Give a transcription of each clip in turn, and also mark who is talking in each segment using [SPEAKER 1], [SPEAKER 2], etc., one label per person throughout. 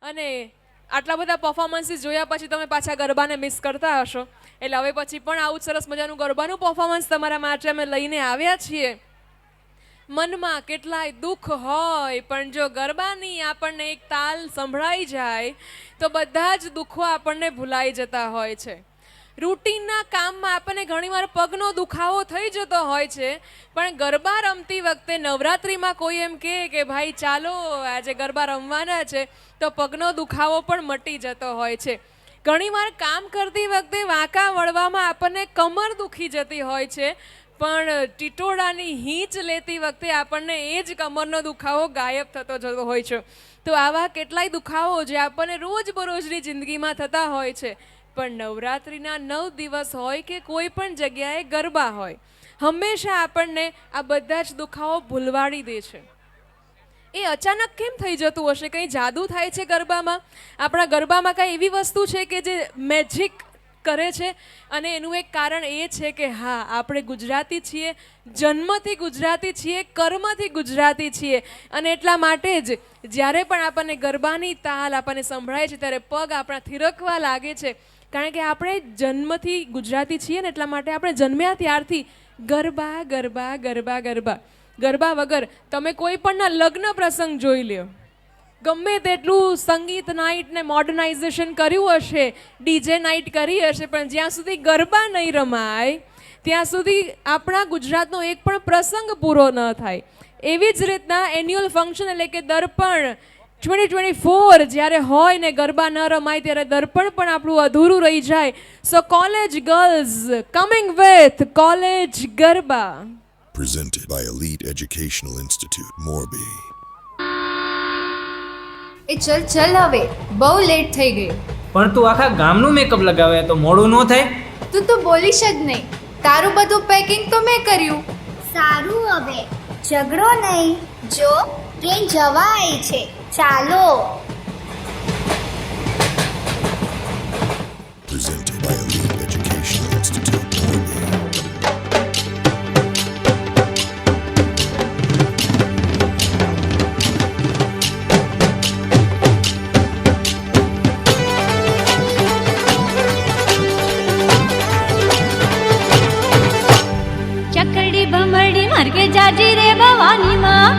[SPEAKER 1] અને આટલા બધા પરફોર્મન્સીસ જોયા પછી તમે પાછા ગરબાને મિસ કરતા હશો, એટલે હવે પછી પણ આવું સરસ મજાનું ગરબાનું પરફોર્મન્સ તમારા માટે અમે લઈને આવ્યા છીએ. મનમાં કેટલાય દુઃખ હોય પણ જો ગરબાની આપણને એક તાલ સંભળાઈ જાય તો બધા જ દુઃખો આપણને ભૂલાઈ જતા હોય છે. રૂટીનના કામમાં આપણને ઘણીવાર પગનો દુખાવો થઈ જતો હોય છે, પણ ગરબા રમતી વખતે નવરાત્રિમાં કોઈ એમ કહે કે ભાઈ ચાલો આજે ગરબા રમવાના છે તો પગનો દુખાવો પણ મટી જતો હોય છે. ઘણીવાર કામ કરતી વખતે વાંકા વળવામાં આપણને કમર દુખી જતી હોય છે, પણ ટીટોળાની હીંચ લેતી વખતે આપણને એ જ કમરનો દુખાવો ગાયબ થતો જતો હોય છે. તો આવા કેટલાય દુખાવો જે આપણને રોજબરોજની જિંદગીમાં થતા હોય છે, પણ નવરાત્રિના 9 દિવસ હોય કે કોઈ પણ જગ્યાએ ગરબા હોય, હંમેશા આપણને આ બધા જ દુખાવો ભૂલવાડી દે છે. એ અચાનક કેમ થઈ જતું હશે? કંઈ જાદુ થાય છે ગરબામાં? આપણા ગરબામાં કંઈ એવી વસ્તુ છે કે જે મેજિક કરે છે? અને એનું એક કારણ એ છે કે હા, આપણે ગુજરાતી છીએ, જન્મથી ગુજરાતી છીએ, કર્મથી ગુજરાતી છીએ, અને એટલા માટે જ જ્યારે પણ આપણને ગરબાની તાલ આપણને સંભળાય છે ત્યારે પગ આપણા થિરકવા લાગે છે, કારણ કે આપણે જન્મથી ગુજરાતી છીએ ને એટલા માટે આપણે જન્મ્યા ત્યારથી ગરબા ગરબા ગરબા ગરબા. ગરબા વગર તમે કોઈ પણના લગ્ન પ્રસંગ જોઈ લ્યો, ગમે તેટલું સંગીત નાઇટ ને મોડર્નાઇઝેશન કર્યું હશે, ડીજે નાઇટ કરી હશે, પણ જ્યાં સુધી ગરબા નહીં રમાય ત્યાં સુધી આપણા ગુજરાતનો એક પણ પ્રસંગ પૂરો ન થાય. એવી જ રીતના એન્યુઅલ ફંક્શન એટલે કે દર્પણ 2024 જ્યારે હોય ને ગરબા ન રમાય ત્યારે દર્પણ પણ આપણું અધૂરું રહી જાય. So college girls coming with college garba.
[SPEAKER 2] Presented by Elite Educational Institute, Morbi.
[SPEAKER 3] એ ચલ હવે, બહુ લેટ થઈ ગયું.
[SPEAKER 4] પણ તું આખા ગામનું મેકઅપ લગાવે તો મોડું ન થાય?
[SPEAKER 3] તું તો બોલીશ જ નહીં. તારું બધું પેકિંગ તો મેં કર્યું.
[SPEAKER 5] સારું, હવે ઝઘડો નહીં. જો ટ્રેન જવા આવી છે, ચાલો.
[SPEAKER 2] Presented by Elite Educational Institute, Morbi.
[SPEAKER 6] ચકડી ભમરડી માર્ગે જાજી રે ભવાની માં,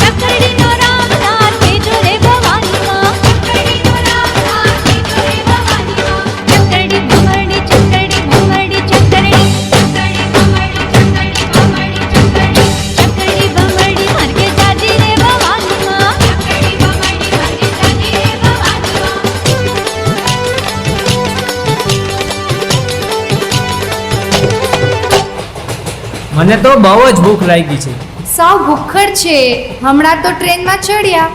[SPEAKER 6] ચકડી નો રામ નાથ તેજો રે ભવાની માં, ચકડી ભમરડી ચકડી ભમરડી ચકડી, ચકડી ભમરડી માર્ગે જાજી રે ભવાની માં.
[SPEAKER 4] મને તો બહુ જ ભૂખ લાગી છે.
[SPEAKER 3] સાવ ભૂખડ છે. હમણાં તો ટ્રેનમાં ચડ્યા.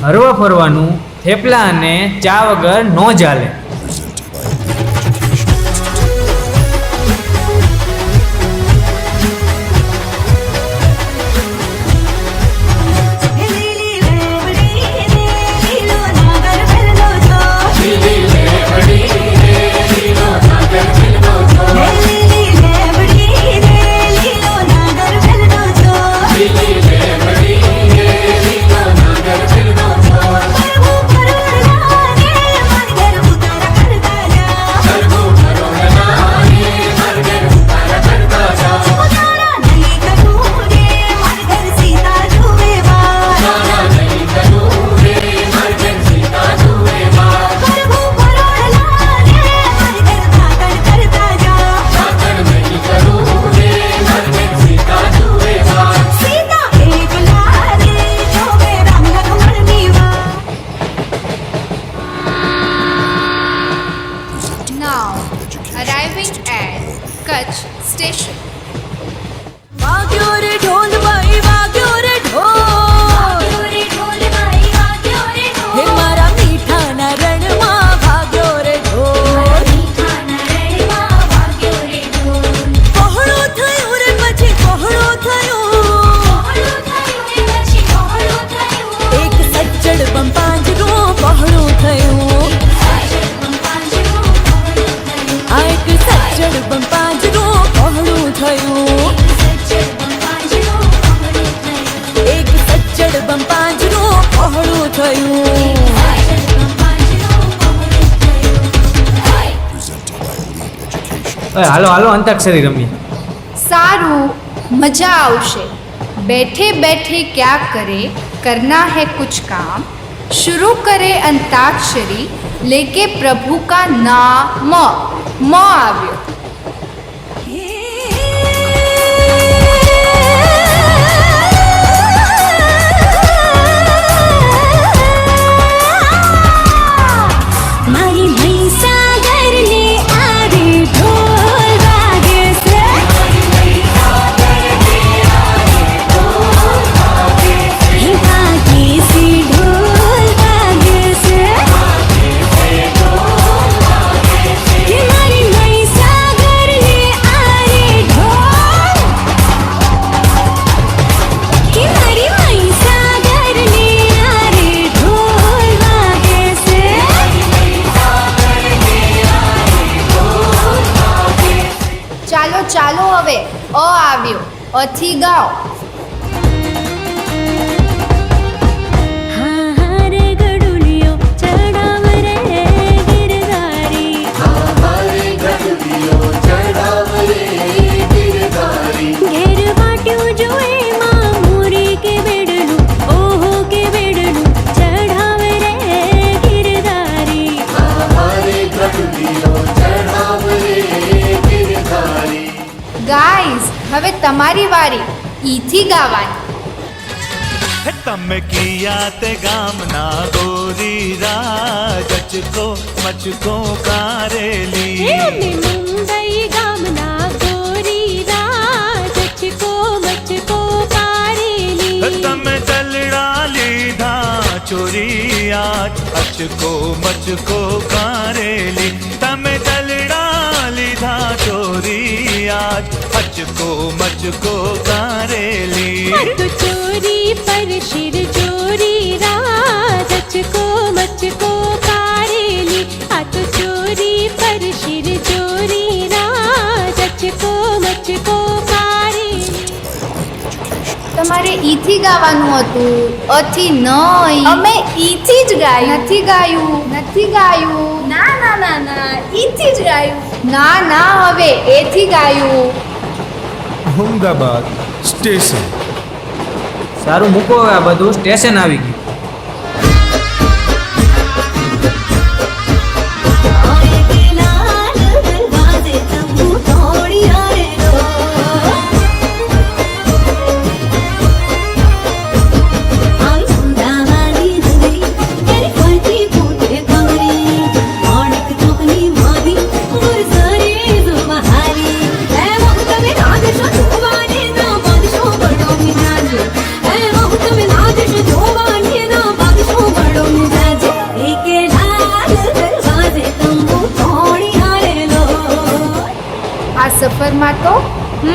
[SPEAKER 4] હરવા ફરવાનું થેપલા અને ચા વગર નો ચાલે.
[SPEAKER 2] Presented by Elite Educational
[SPEAKER 3] Now arriving at Kutch station.
[SPEAKER 6] વાગ્યો રે ઢોલ ભાઈ વાગ્યો રે ઢોલ, હે મારા મીઠાના રણમાં ભાગ્યો રે ઢોલ. પહોળો થયો રે પછી પહોળો થયો, એક સજ્જડ બંપાંજરો પહોળો થયો, આ એક સજ્જડ બંપાંજરો પહોળો થયો, એક સજ્જડ બંપાંજરો
[SPEAKER 4] હાલો હાલો અંતાક્ષરી રમીએ.
[SPEAKER 3] सारू मजा आवशे. बैठे बैठे क्या करे, करना है कुछ काम, शुरू करे अंताक्षरी, लेके प्रभु का नाम. म આવ્યો.
[SPEAKER 6] મારી મહીસાગરને આરે ઢોલ વાગે છે. હે વાગે છે ઢોલ વાગે છે. કે મારી મહીસાગરને આરે ઢોલ. કે મારી મહીસાગરને આરે ઢોલ વાગે છે.
[SPEAKER 3] ચાલો ચાલો હવે અ આવ્યો. અથી ગાઓ.
[SPEAKER 6] હા હા રે ગડુલિયો ચડાવ રે ગિરધારી. ઘેર વાટ્યું જોએ માં મૂરી કે બેડલું, ઓહો કે બેડલું ચડાવ રે ગિરધારી.
[SPEAKER 3] ગાઈઝ હવે તમારી વારી. ઈથી ગાવાની.
[SPEAKER 7] તમે કિયા તે ગામના ગોરી રાજચકો મચકો કારેલી.
[SPEAKER 6] હે અમે મુંબઈ ગામના ગોરી રાજચકો મચકો કારેલી.
[SPEAKER 7] તમે દલડા લીધા ચોરી આજ અચકો મચકો કારેલી. તમે દલડા લીધા ચોરી આજ અચકો મચકો કારેલી.
[SPEAKER 6] આ તો ચોરી પર શિર ચોરી રાજચકો મચકો કારેલી. આ તો ચોરી પર શિર ચોરી રાજચકો મચકો કારેલી.
[SPEAKER 3] તમારે ઈથી ગાવાનું હતું. અથી નહીં. અમે ઈથી જ ગાયું. નથી ગાયું. નથી ગાયું. ના ના ના ના ઈથી જ ગાયું. ના ના હવે એથી ગાયું.
[SPEAKER 2] Ahmedabad Station.
[SPEAKER 4] સારું મૂકો હવે આ બધું, સ્ટેશન આવી ગયું.
[SPEAKER 6] આય કે લાલ દરવાજે તબુ તોડી આરે રો. આય અમદાવાદી નગરી તેરી ફરતી ફૂટે પગડી. ઓણક ચોકની મારી ગુરસરે જુબહારી. હે વખત મે નાદશો જોવાને ના બાદશો બડો મિજાજ. હે વખત મે નાદશો જોવાને ના બાદશો બડો મિજાજ. એકે લાલ દરવાજે તંબુ તોડી આરે લો.
[SPEAKER 3] આ સફરમાં તો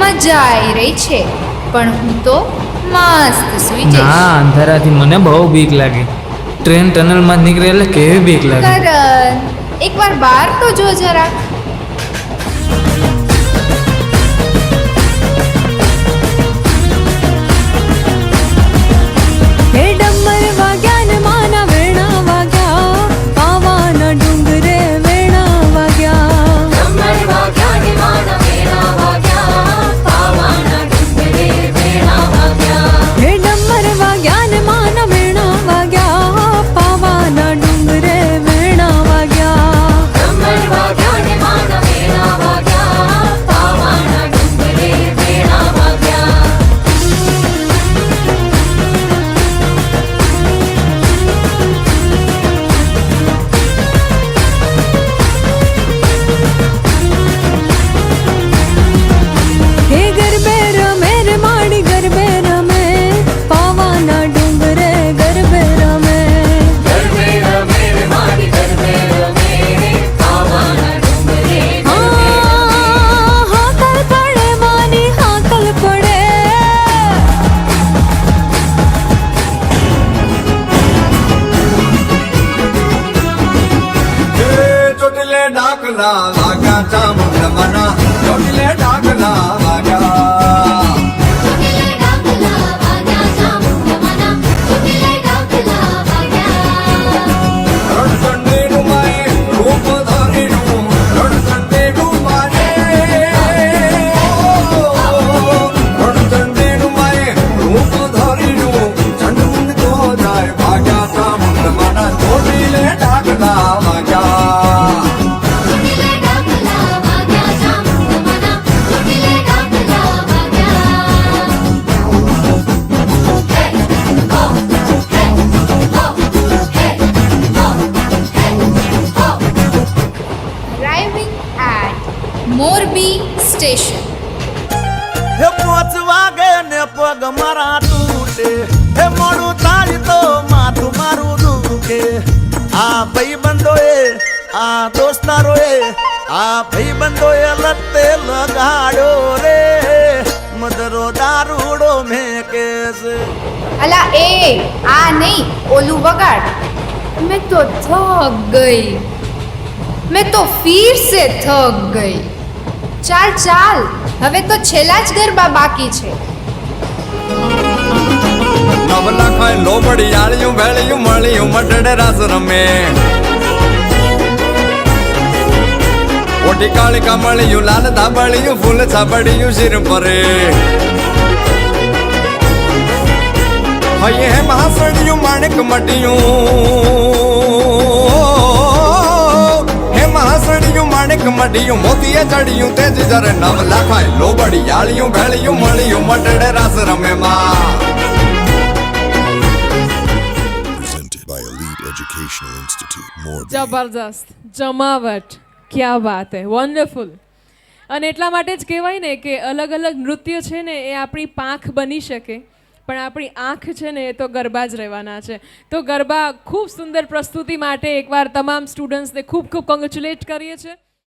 [SPEAKER 3] મજા આવી રહી છે, પણ હું તો મસ્ત સૂઈ
[SPEAKER 4] ના
[SPEAKER 3] જઈશ.
[SPEAKER 4] અંધારાથી મને બહુ બીક લાગે. ટ્રેન ટનલમાં જ નીકળે એટલે કેવી બીક લાગે.
[SPEAKER 3] કરણ એકવાર બહાર તો જો જરા.
[SPEAKER 6] હે ડમર વાગ્યા ને માના વેણા વાગ્યા, પાવાના ડુંગરે વેણા વાગ્યા. ડમર વાગ્યા ને માના વેણા વાગ્યા, પાવાના ડુંગરે વેણા વાગ્યા. હે ડમર વાગ્યા ને માના વેણા વાગ્યા, પાવાના ડુંગરે વેણા વાગ્યા. ડમર વાગ્યા ને માના વેણા વાગ્યા, પાવાના ડુંગરે વેણા વાગ્યા. હે ગરબે રમે રે માડી ગરબે રમે, પાવાના ડુંગરે ગરબે રમે. ગરબે રમે રે માડી ગરબે રમે, પાવાના ડુંગરે ગરબે રમે. હાકલ પડે માની હાકલ પડે.
[SPEAKER 8] ચોટલે ડાકલા વાગ્યા ચામુંડ મના. ચોટલે ડાકલા વાગ્યા.
[SPEAKER 6] ચોટીલે ડાકલા વાગ્યા ચામુંડ મના, ચોટીલે ડાકલા વાગ્યા.
[SPEAKER 8] રણસંડેનું માએ રૂપ ધારીનું. રણસંડેનું માએ
[SPEAKER 9] આ ભાઈબંધોએ આ દોસ્તારોએ આ ભાઈબંધોએ લતે લગાડ્યો રે મદરો દારૂડો મેકે છે.
[SPEAKER 3] અલા એ આ નહીં ઓલું વગાડ. मैं तो थक गई, मैं तो फिर से थक गई. ચાલ ચાલ હવે તો છેલ્લા જ ગરબા બાકી છે.
[SPEAKER 8] નવલા ખાય લોબડી આળિયું ભેળિયું મળિયું મટડે રાસ રમે ઓટી કાળિકા મળિયું લાલ ધાબળિયું ફૂલ છાબડિયું શિર પરે હૈયે મહાસડિયું માણેક મટિયું હે મહાસડિયું માણેક મટિયું મોતીએ ચડિયું તેજ જરે નવલા ખાય લોબડી આળિયું ભેળિયું મળિયું મટડે રાસ રમે માં.
[SPEAKER 2] Presented by Elite Educational Institute. More
[SPEAKER 1] જબરજસ્ત, જમાવટ, ક્યા વાત હે, વન્ડરફુલ. અને એટલા માટે જ કહેવાય ને કે અલગ અલગ નૃત્ય છે ને એ આપણી પાંખ બની શકે, પણ આપણી આંખ છે ને એ તો ગરબા જ રહેવાના છે. તો ગરબા ખૂબ સુંદર પ્રસ્તુતિ માટે એકવાર તમામ સ્ટુડન્ટ્સને ખૂબ ખૂબ કોંગ્રેચ્યુલેટ કરીએ છીએ.